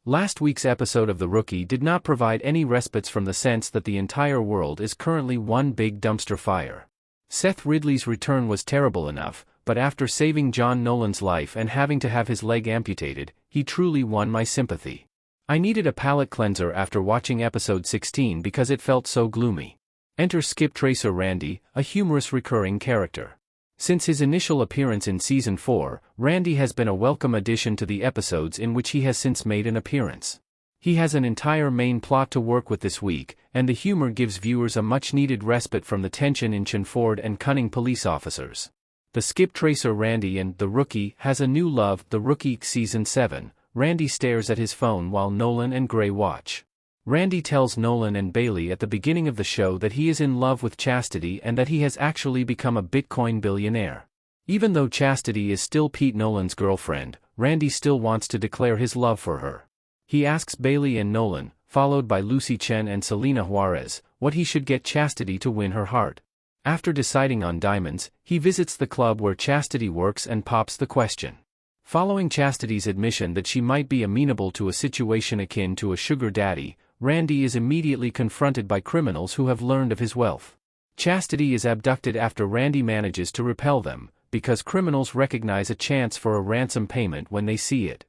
Last week's episode of The Rookie did not provide any respites from the sense that the entire world is currently one big dumpster fire. Seth Ridley's return was terrible enough, but after saving John Nolan's life and having to have his leg amputated, he truly won my sympathy. I needed a palate cleanser after watching episode 16 because it felt so gloomy. Enter Skip Tracer Randy, a humorous recurring character. Since his initial appearance in Season 4, Randy has been a welcome addition to the episodes in which he has since made an appearance. He has an entire main plot to work with this week, and the humor gives viewers a much-needed respite from the tension in Chenford and cunning police officers. The Skip Tracer Randy in The Rookie has a new love. The Rookie Season 7, Randy stares at his phone while Nolan and Gray watch. Randy tells Nolan and Bailey at the beginning of the show that he is in love with Chastity and that he has actually become a Bitcoin billionaire. Even though Chastity is still Pete Nolan's girlfriend, Randy still wants to declare his love for her. He asks Bailey and Nolan, followed by Lucy Chen and Celina Juarez, what he should get Chastity to win her heart. After deciding on diamonds, he visits the club where Chastity works and pops the question. Following Chastity's admission that she might be amenable to a situation akin to a sugar daddy, Randy is immediately confronted by criminals who have learned of his wealth. Chastity is abducted after Randy manages to repel them, because criminals recognize a chance for a ransom payment when they see it.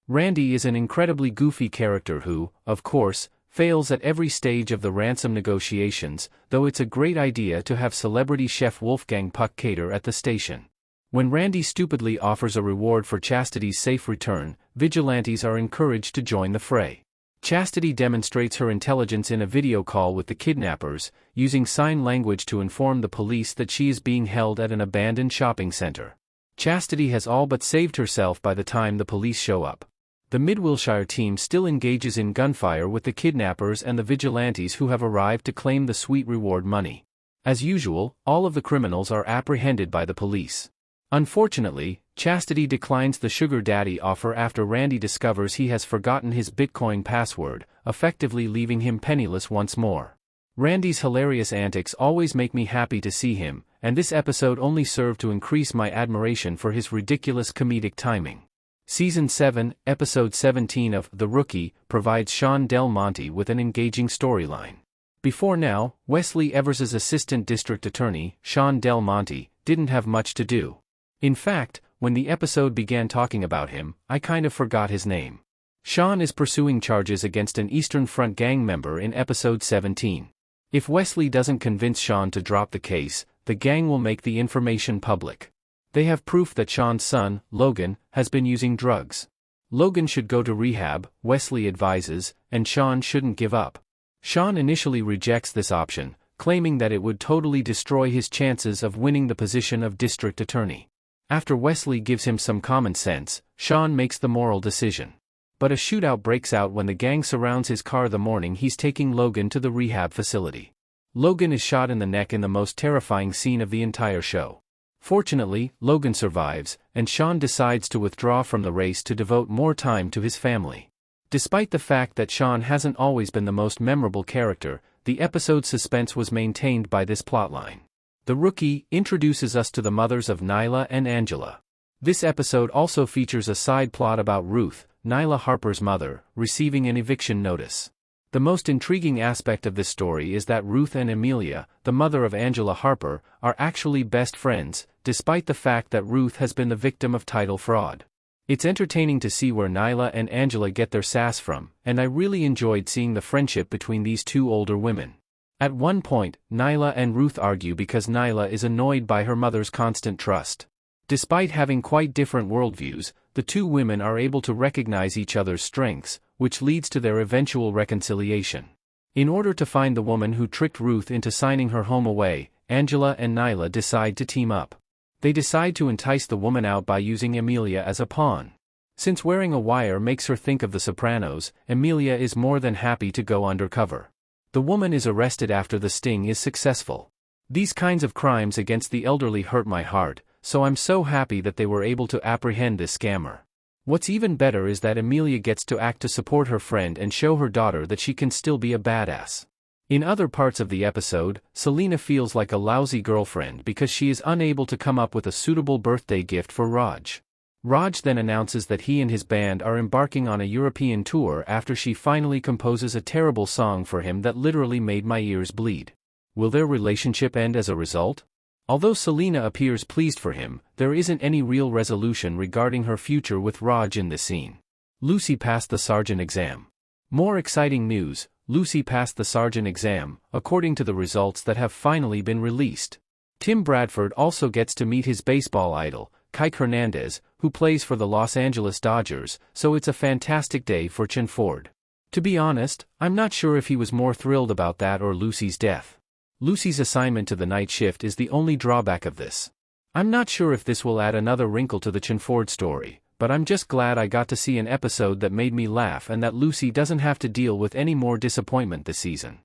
Randy is an incredibly goofy character who, of course, fails at every stage of the ransom negotiations, though it's a great idea to have celebrity chef Wolfgang Puck cater at the station. When Randy stupidly offers a reward for Chastity's safe return, vigilantes are encouraged to join the fray. Chastity demonstrates her intelligence in a video call with the kidnappers, using sign language to inform the police that she is being held at an abandoned shopping center. Chastity has all but saved herself by the time the police show up. The Mid-Wilshire team still engages in gunfire with the kidnappers and the vigilantes who have arrived to claim the sweet reward money. As usual, all of the criminals are apprehended by the police. Unfortunately, Chastity declines the sugar daddy offer after Randy discovers he has forgotten his Bitcoin password, effectively leaving him penniless once more. Randy's hilarious antics always make me happy to see him, and this episode only served to increase my admiration for his ridiculous comedic timing. Season 7, Episode 17 of The Rookie provides Sean Del Monte with an engaging storyline. Before now, Wesley Evers's assistant district attorney, Sean Del Monte, didn't have much to do. In fact, when the episode began talking about him, I kind of forgot his name. Sean is pursuing charges against an Eastern Front gang member in episode 17. If Wesley doesn't convince Sean to drop the case, the gang will make the information public. They have proof that Sean's son, Logan, has been using drugs. Logan should go to rehab, Wesley advises, and Sean shouldn't give up. Sean initially rejects this option, claiming that it would totally destroy his chances of winning the position of district attorney. After Wesley gives him some common sense, Sean makes the moral decision. But a shootout breaks out when the gang surrounds his car the morning he's taking Logan to the rehab facility. Logan is shot in the neck in the most terrifying scene of the entire show. Fortunately, Logan survives, and Sean decides to withdraw from the race to devote more time to his family. Despite the fact that Sean hasn't always been the most memorable character, the episode's suspense was maintained by this plotline. The Rookie introduces us to the mothers of Nyla and Angela. This episode also features a side plot about Ruth, Nyla Harper's mother, receiving an eviction notice. The most intriguing aspect of this story is that Ruth and Amelia, the mother of Angela Harper, are actually best friends, despite the fact that Ruth has been the victim of title fraud. It's entertaining to see where Nyla and Angela get their sass from, and I really enjoyed seeing the friendship between these two older women. At one point, Nyla and Ruth argue because Nyla is annoyed by her mother's constant trust. Despite having quite different worldviews, the two women are able to recognize each other's strengths, which leads to their eventual reconciliation. In order to find the woman who tricked Ruth into signing her home away, Angela and Nyla decide to team up. They decide to entice the woman out by using Amelia as a pawn. Since wearing a wire makes her think of The Sopranos, Amelia is more than happy to go undercover. The woman is arrested after the sting is successful. These kinds of crimes against the elderly hurt my heart, so I'm so happy that they were able to apprehend this scammer. What's even better is that Amelia gets to act to support her friend and show her daughter that she can still be a badass. In other parts of the episode, Celina feels like a lousy girlfriend because she is unable to come up with a suitable birthday gift for Raj. Raj then announces that he and his band are embarking on a European tour after she finally composes a terrible song for him that literally made my ears bleed. Will their relationship end as a result? Although Celina appears pleased for him, there isn't any real resolution regarding her future with Raj in this scene. Lucy passed the sergeant exam. More exciting news, Lucy passed the sergeant exam, according to the results that have finally been released. Tim Bradford also gets to meet his baseball idol, Kiké Hernandez, who plays for the Los Angeles Dodgers, so it's a fantastic day for Chenford. To be honest, I'm not sure if he was more thrilled about that or Lucy's death. Lucy's assignment to the night shift is the only drawback of this. I'm not sure if this will add another wrinkle to the Chenford story, but I'm just glad I got to see an episode that made me laugh and that Lucy doesn't have to deal with any more disappointment this season.